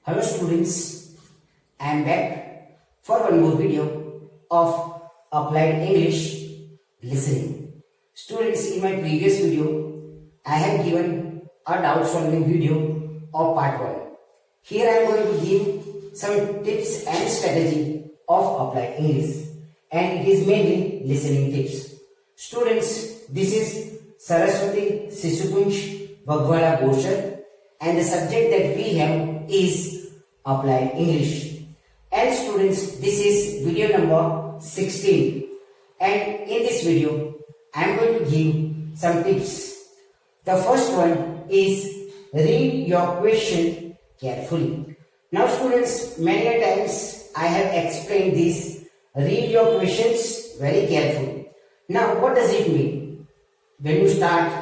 Hello students, I am back for one more video of Applied English Listening. Students, in my previous video, I have given a doubt solving video of part 1. Here I am going to give some tips and strategy of Applied English, and it is mainly listening tips. Students, this is Saraswati Sisukunj Bagwala Gosher, and the subject that we have is Applied English. And students, this is video number 16, and in this video I am going to give some tips. The first one is read your question carefully. Now students, many a times I have explained this, read your questions very carefully. Now what does it mean? When you start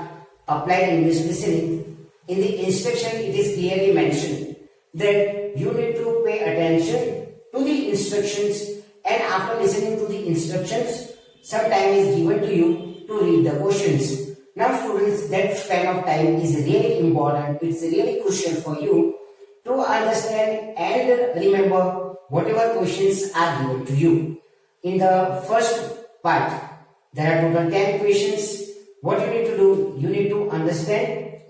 Applied English Listening, in the instruction it is clearly mentioned that you need to pay attention to the instructions, and after listening to the instructions, some time is given to you to read the questions. Now students, that kind of time is really important. It's really crucial for you to understand and remember whatever questions are given to you. In the first part, there are total 10 questions. What you need to do, you need to understand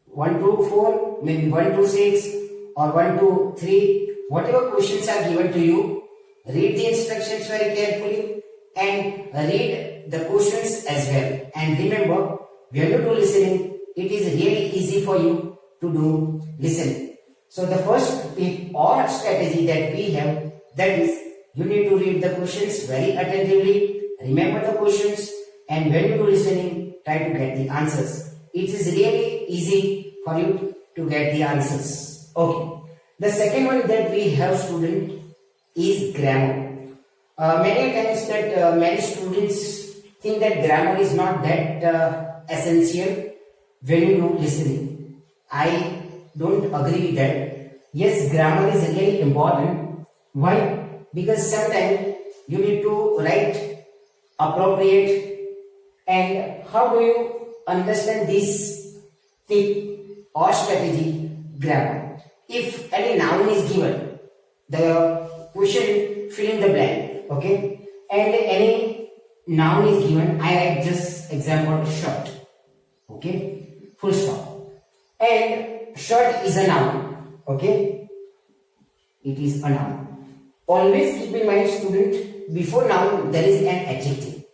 1 to 4, maybe 1 to 6 or 1 to 3, whatever questions are given to you, read the instructions very carefully and read the questions as well. And remember, when you do listening, it is really easy for you to do listening. So the first tip or strategy that we have, that is, you need to read the questions very attentively, remember the questions, and when you do listening, try to get the answers. It is really easy for you to get the answers. Okay. The second one that we have, student, is grammar. Many times that many students think that grammar is not that essential when you do listening. I don't agree with that. Yes, grammar is really important. Why? Because sometimes you need to write appropriate, and how do you understand this tip or strategy? Grammar. If any noun is given, the question fill in the blank, okay, and any noun is given, I write just example shirt, okay, full stop, and shirt is a noun, okay, it is a noun. Always keep in mind, student, before noun there is an adjective.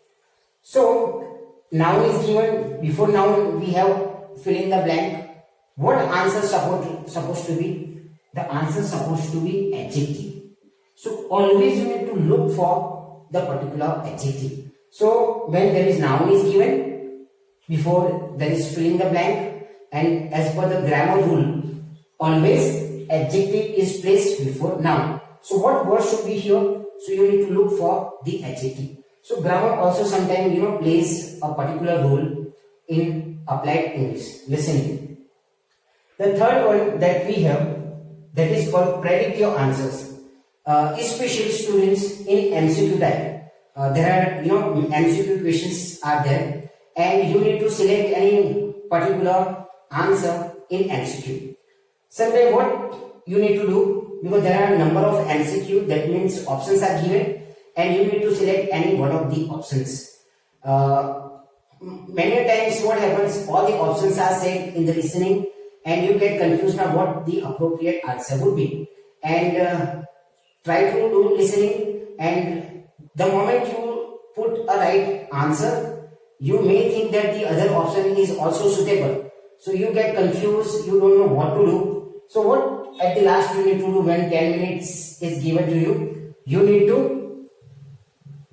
So noun is given, before noun we have fill in the blank. What answer supposed to be? The answer supposed to be adjective. So always you need to look for the particular adjective. So when there is noun is given, before there is fill in the blank, and as per the grammar rule, always adjective is placed before noun. So what word should be here? So you need to look for the adjective. So grammar also sometimes plays a particular role in Applied English listening. The third one that we have, that is called predict your answers. Especially students in MCQ type, there are MCQ questions are there, and you need to select any particular answer in MCQ. Sometimes what you need to do, because there are a number of MCQ, that means options are given, and you need to select any one of the options. Many times what happens, all the options are said in the listening, and you get confused on what the appropriate answer would be. And try to do listening, and the moment you put a right answer, you may think that the other option is also suitable. So you get confused, you don't know what to do. So what at the last you need to do when 10 minutes is given to you? You need to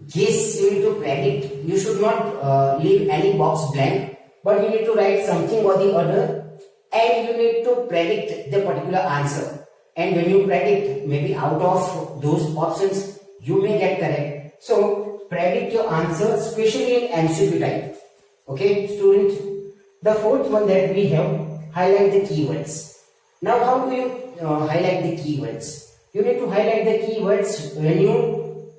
guess, you need to predict. You should not leave any box blank, but you need to write something or the other, and you need to predict the particular answer. And when you predict, maybe out of those options, you may get correct. So predict your answer, especially in MCQ type. Okay, students. The fourth one that we have, highlight the keywords. Now, how do you highlight the keywords? You need to highlight the keywords when you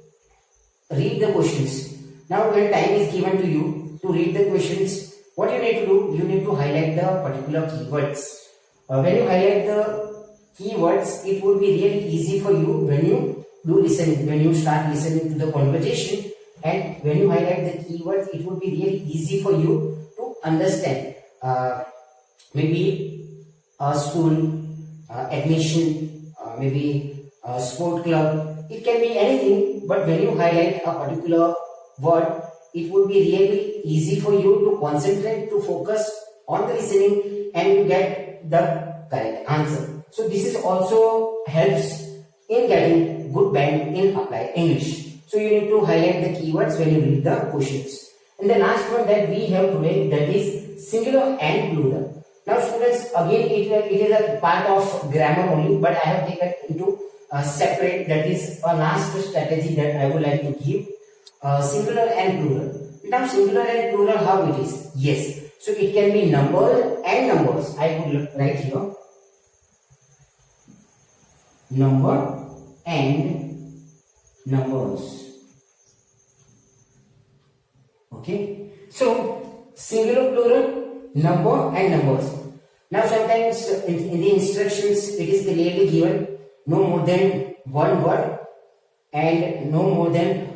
read the questions. Now, when time is given to you to read the questions, what you need to do, you need to highlight the particular keywords. When you highlight the keywords, it would be really easy for you when you do listening, when you start listening to the conversation, and when you highlight the keywords, it would be really easy for you to understand. Maybe a school, admission, maybe a sport club, it can be anything, but when you highlight a particular word, it would be really easy for you to concentrate, to focus on the listening and to get the correct answer. So this is also helps in getting good band in applied English. So you need to highlight the keywords when you read the questions. And the last one that we have today, that is singular and plural. Now students, again it is a part of grammar only, but I have taken into a separate, that is a last strategy that I would like to give. Singular and plural. Now singular and plural, how it is? Yes. So it can be number and numbers. I could write here. Number and numbers. Okay. So singular, plural, number and numbers. Now sometimes in the instructions it is clearly given no more than one word and no more than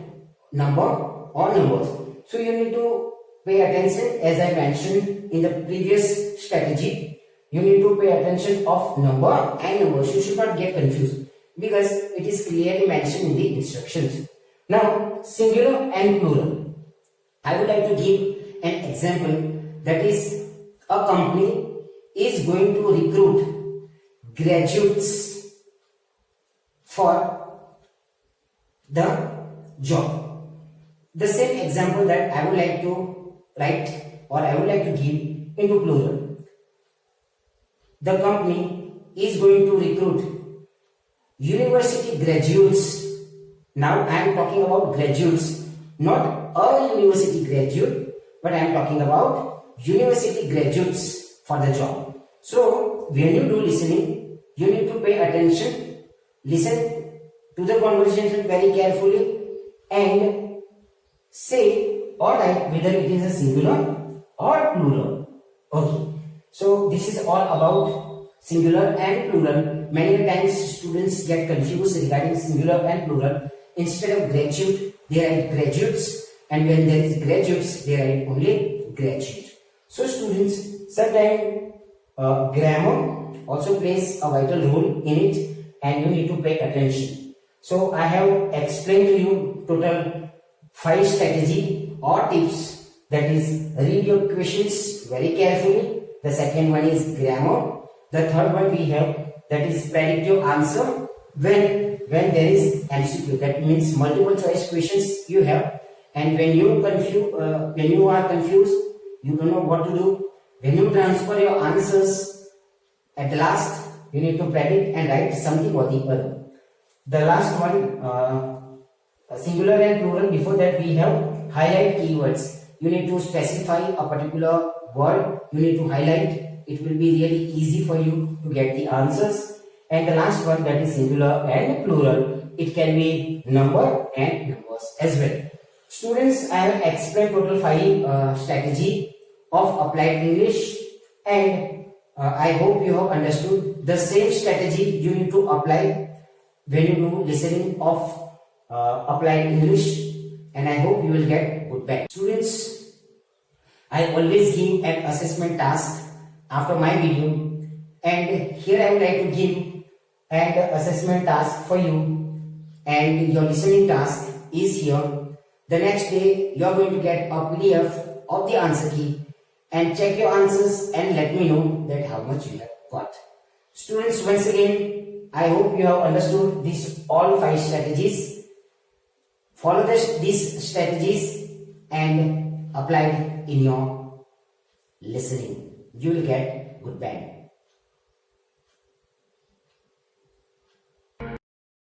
number or numbers. So you need to pay attention, as I mentioned in the previous strategy. You need to pay attention of number and numbers. You should not get confused because it is clearly mentioned in the instructions. Now singular and plural. I would like to give an example, that is a company is going to recruit graduates for the job. The same example that I would like to write or I would like to give into plural. The company is going to recruit university graduates. Now I am talking about graduates, not a university graduate, but I am talking about university graduates for the job. So when you do listening, you need to pay attention, listen to the conversation very carefully and say or write whether it is a singular or plural. Okay. So this is all about singular and plural. Many times students get confused regarding singular and plural. Instead of graduate, they write graduates, and when there is graduates, they write only graduate. So students, sometimes grammar also plays a vital role in it, and you need to pay attention. So I have explained to you total 5 strategy or tips, that is read your questions very carefully. The second one is grammar. The third one we have, that is predict your answer when there is MCQ, that means multiple choice questions you have, and when you are confused, you don't know what to do. When you transfer your answers, at the last you need to predict and write something or the other. The last one, singular and plural. Before that we have highlight keywords. You need to specify a particular word, you need to highlight. It will be really easy for you to get the answers. And the last one, that is singular and plural. It can be number and numbers as well. Students, I have explained total 5 strategy of applied English, and I hope you have understood. The same strategy you need to apply when you do listening of applied English, and I hope you will get good band. Students, I always give an assessment task after my video, and here I would like to give an assessment task for you, and your listening task is here. The next day you are going to get a PDF of the answer key, and check your answers and let me know that how much you have got. Students, once again, I hope you have understood these all 5 strategies. Follow these strategies and apply it in your listening. You will get good band.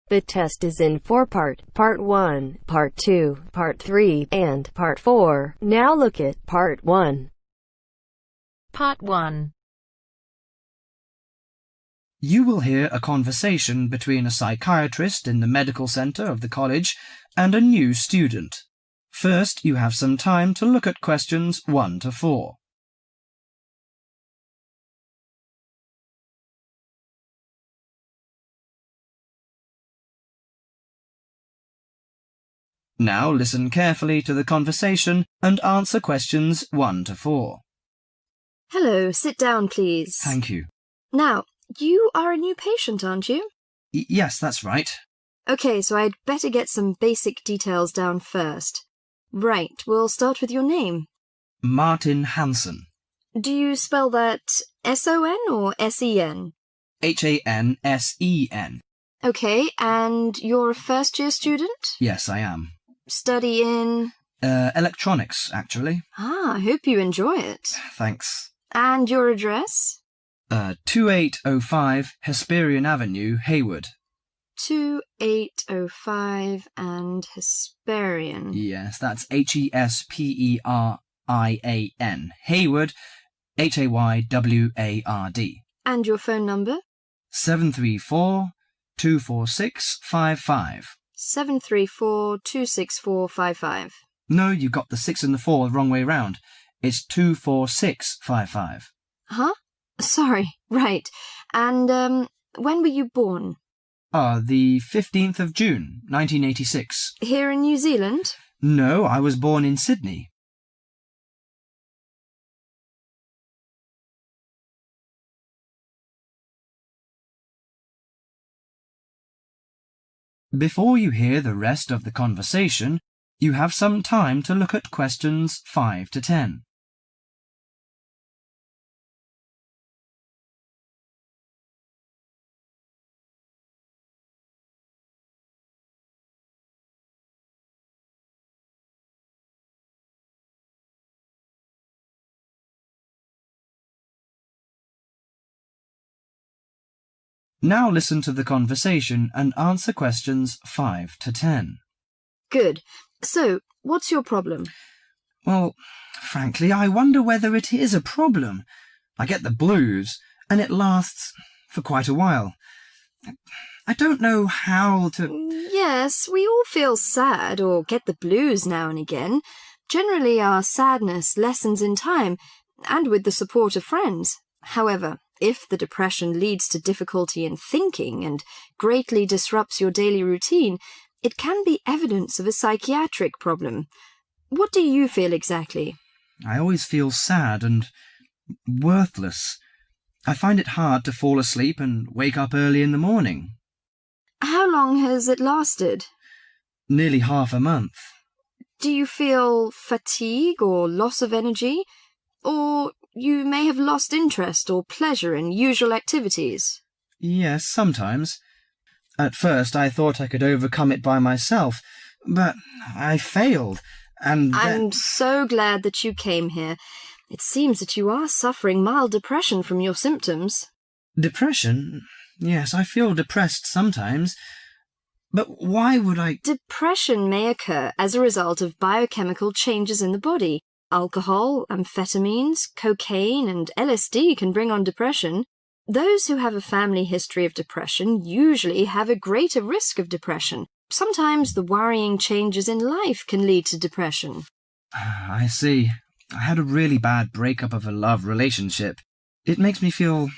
The test is in 4-part, Part 1, Part 2, Part 3, and Part 4. Now look at Part 1. Part 1. You will hear a conversation between a psychiatrist in the medical center of the college and a new student. First, you have some time to look at questions 1 to 4. Now listen carefully to the conversation and answer questions 1 to 4. Hello, sit down, please. Thank you. Now, you are a new patient, aren't you? Yes, that's right. Okay, so I'd better get some basic details down first. Right, we'll start with your name. Martin Hansen. Do you spell that S-O-N or S-E-N? Hansen. Okay, and you're a first-year student? Yes, I am. Study in... Electronics, actually. I hope you enjoy it. Thanks. And your address? 2805 Hesperian Avenue, Hayward. 2805 and Hesperian. Yes, that's Hesperian. Hayward, Hayward. And your phone number? 734-246-55. 734-26455. No, you got the 6 and the 4 the wrong way round. It's 24655. Huh? Sorry, right. And, when were you born? The 15th of June, 1986. Here in New Zealand? No, I was born in Sydney. Before you hear the rest of the conversation, you have some time to look at questions 5 to 10. Now listen to the conversation and answer questions 5 to 10. Good. So, what's your problem? Well, frankly, I wonder whether it is a problem. I get the blues, and it lasts for quite a while. I don't know how to... Yes, we all feel sad or get the blues now and again. Generally, our sadness lessens in time, and with the support of friends. However, if the depression leads to difficulty in thinking and greatly disrupts your daily routine, it can be evidence of a psychiatric problem. What do you feel exactly? I always feel sad and worthless. I find it hard to fall asleep and wake up early in the morning. How long has it lasted? Nearly half a month. Do you feel fatigue or loss of energy? Or you may have lost interest or pleasure in usual activities? Yes, sometimes. At first I thought I could overcome it by myself, but I failed, and I'm so glad that you came here. It seems that you are suffering mild depression from your symptoms. Depression? Yes, I feel depressed sometimes. But why would I... Depression may occur as a result of biochemical changes in the body. Alcohol, amphetamines, cocaine, and LSD can bring on depression. Those who have a family history of depression usually have a greater risk of depression. Sometimes the worrying changes in life can lead to depression. I see. I had a really bad breakup of a love relationship. It makes me feel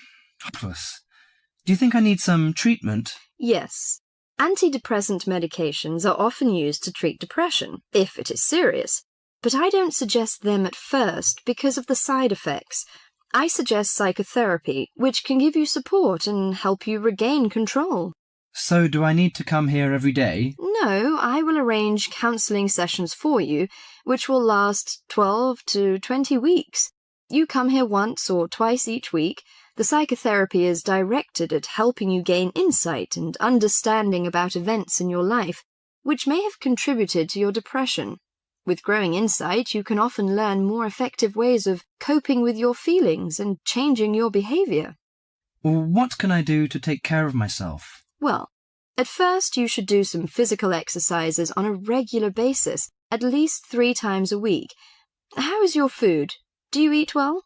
hopeless. Do you think I need some treatment? Yes. Antidepressant medications are often used to treat depression, if it is serious. But I don't suggest them at first because of the side effects. I suggest psychotherapy, which can give you support and help you regain control. So do I need to come here every day? No, I will arrange counselling sessions for you, which will last 12 to 20 weeks. You come here once or twice each week. The psychotherapy is directed at helping you gain insight and understanding about events in your life, which may have contributed to your depression. With growing insight, you can often learn more effective ways of coping with your feelings and changing your behaviour. What can I do to take care of myself? Well, at first you should do some physical exercises on a regular basis, at least 3 times a week. How is your food? Do you eat well?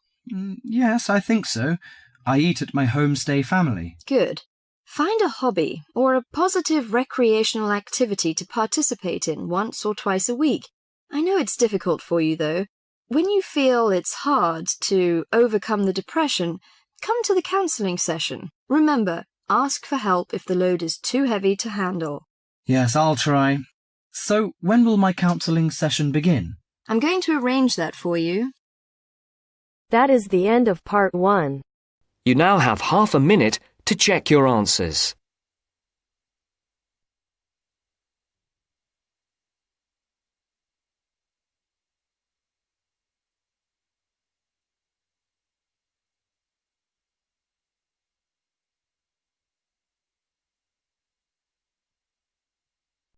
Yes, I think so. I eat at my homestay family. Good. Find a hobby or a positive recreational activity to participate in once or twice a week. I know it's difficult for you, though. When you feel it's hard to overcome the depression, come to the counselling session. Remember, ask for help if the load is too heavy to handle. Yes, I'll try. So, when will my counselling session begin? I'm going to arrange that for you. That is the end of part 1. You now have half a minute to check your answers.